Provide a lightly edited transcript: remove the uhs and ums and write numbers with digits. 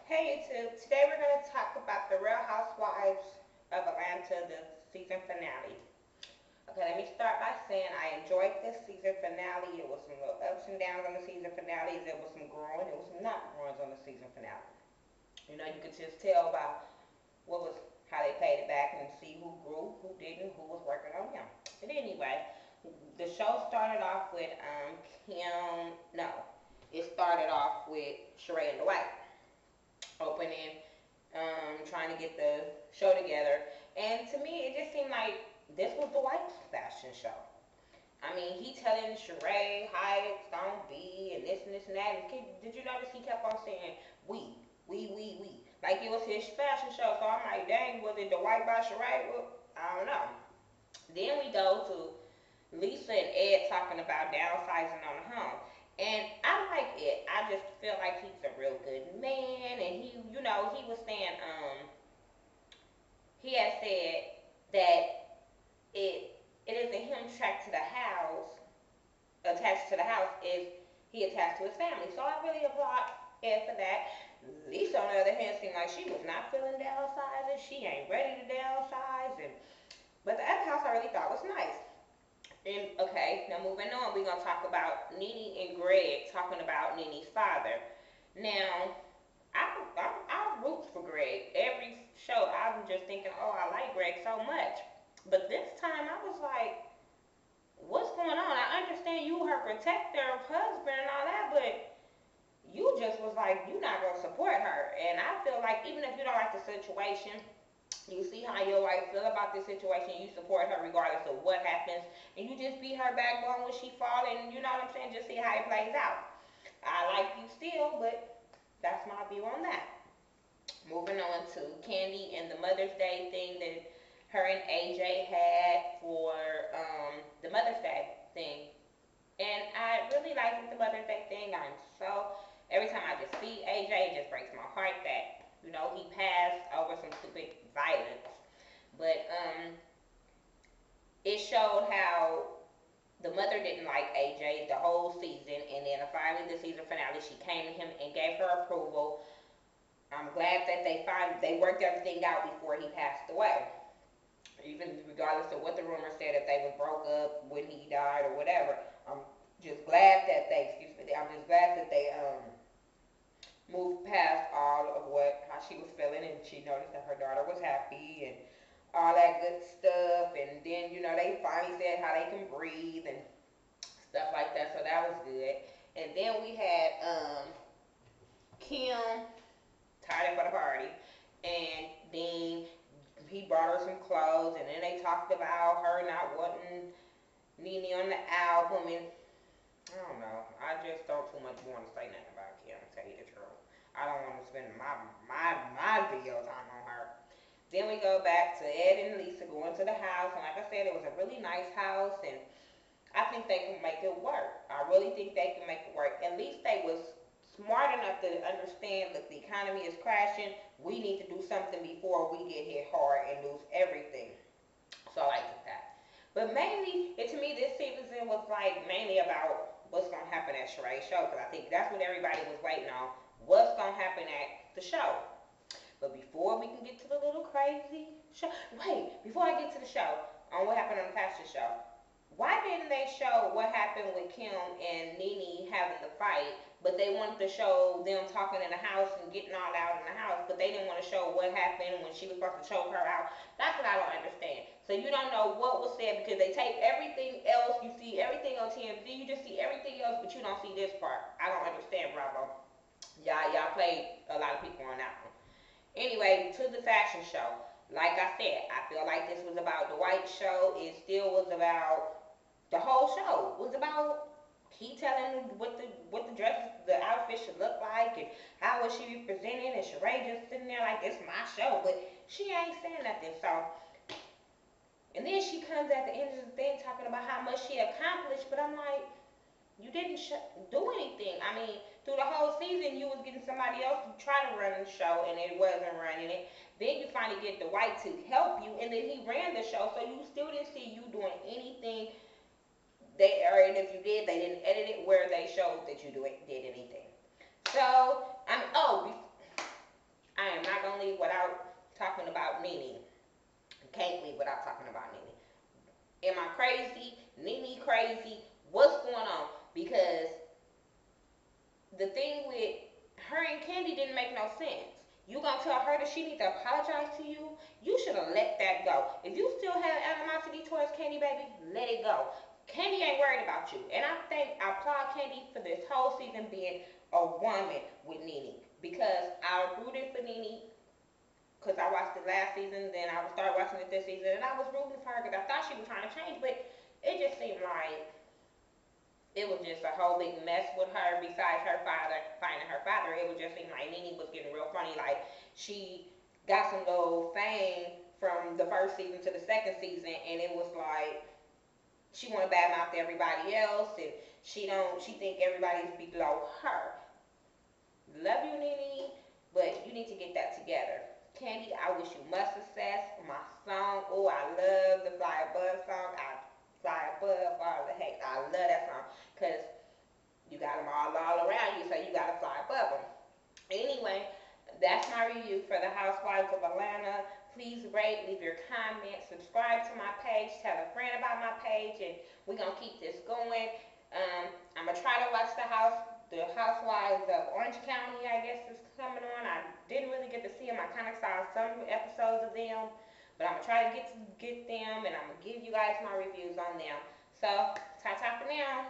Hey YouTube, today we're going to talk about the Real Housewives of Atlanta, the season finale. Okay, let me start by saying I enjoyed this season finale. It was some little ups and downs on the season finale. There was some growing, there was some not growing on the season finale. You know, you could just tell by what was how they played it back and see who grew, who didn't, who was working on him. But anyway, the show started off with Kim. No, it started off with Sheree and Dwight opening, trying to get the show together. And to me, it just seemed like this was the white fashion show. I mean, he telling Sheree how it's gonna be and this and that. And did you notice he kept on saying we, like it was his fashion show. So I'm like, dang, was it the white by Sheree? Well, I don't know. Then we go to Lisa and Ed talking about downsizing on the home. And I like it. I just feel like he's a real good man. And he was saying, he had said that it isn't him attached to the house, is he attached to his family. So I really applaud Ed for that. Lisa, on the other hand, seemed like she was not feeling downsizing. She ain't ready to downsize. But the other house I really thought was nice. And okay, now moving on, we're gonna talk about Nene and Greg talking about Nene's father. Now, I root for Greg. Every show, I'm just thinking, oh, I like Greg so much. But this time, I was like, what's going on? I understand you her protector, husband, and all that, but you just was like, you're not gonna support her. And I feel like even if you don't like the situation, you see how your wife feel about this situation, you support her regardless of what happens, and you just be her backbone when she fall, and you know what I'm saying, just see how it plays out. I like you still, but that's my view on that. Moving on to Candy and the Mother's Day thing that her and AJ had for the Mother's Day thing. And I really like the Mother's Day thing. Every time I just see AJ, it just breaks my heart that, he passed over some stupid violence. But it showed how the mother didn't like AJ the whole season, and then finally the season finale, she came to him and gave her approval. I'm glad that they worked everything out before he passed away. Even regardless of what the rumor said, if they was broke up when he died or whatever, I'm just glad that they moved past all of how she was feeling, and she noticed that her daughter was happy and all that good stuff. And then they finally said how they can breathe and stuff like that, so that was good. And then we had Kim tired for the party, and then he brought her some clothes, and then they talked about her not wanting Nene on the album, and I don't know. I just don't too much want to say nothing about Kim, to tell you the truth. I don't want to spend my videos on her. Then we go back to Ed and Lisa going to the house, and like I said, it was a really nice house, and I think they can make it work. I really think they can make it work. At least they was smart enough to understand that the economy is crashing. We need to do something before we get hit hard and lose everything. So I like that. But mainly, to me, this season was like mainly about what's gonna happen at Sheree's show, because I think that's what everybody was waiting on. What's gonna happen at the show? But before we can get to the little crazy show, wait, before I get to the show, on what happened on the fashion show, why didn't they show what happened with Kim and Nene having the fight, but they wanted to show them talking in the house and getting all out in the house, but they didn't want to show what happened when she was supposed to choke her out? That's what I don't understand. So you don't know what was said because they take everything else. You see everything on TMZ. You just see everything else, but you don't see this part. I don't understand, Bravo. Y'all played a lot of people on that one. Anyway, to the fashion show. Like I said, I feel like this was about the white show. It still was about the whole show was about he telling what the dress, the outfit should look like, and how was she presented, and Sheree just sitting there like, it's my show, but she ain't saying nothing. So, and then she comes at the end of the thing talking about how much she accomplished, but I'm like, you didn't do anything. I mean, through the whole season, you was getting somebody else to try to run the show, and it wasn't running it. Then you finally get the white to help you, and then he ran the show, so you still didn't see you doing anything. And if you did, they didn't edit it where they showed that you did anything. So, talking about Nene. Can't leave without talking about Nene. Am I crazy? Nene crazy? What's going on? Because the thing with her and Candy didn't make no sense. You gonna tell her that she needs to apologize to you? You should have let that go. If you still have animosity towards Candy, baby, let it go. Candy ain't worried about you. And I applaud Candy for this whole season being a woman with Nene. Because I rooted for Nene because I watched it last season, then I started watching it this season, and I was rooting for her because I thought she was trying to change, but it just seemed like it was just a whole big mess with her. Besides her father finding her father, it would just seem like Nene was getting real funny. Like she got some little fame from the first season to the second season, and it was like she want to badmouth everybody else, and she think everybody's below her. Love you, Nene, but you need to get that together. Candy, I wish you much success. My song, oh, I love the Fly Above song. I fly above all the hate. I love that song because you got them all around you, so you got to fly above them. Anyway, that's my review for the Housewives of Atlanta. Please rate, leave your comments, subscribe to my page, tell a friend about my page, and we're going to keep this going. I'm going to try to watch the Housewives of Orange County, I guess, is coming on. I didn't really get to see them. I kind of saw some episodes of them, but I'm going to try to get them, and I'm going to give you guys my reviews on them. So, ta-ta for now.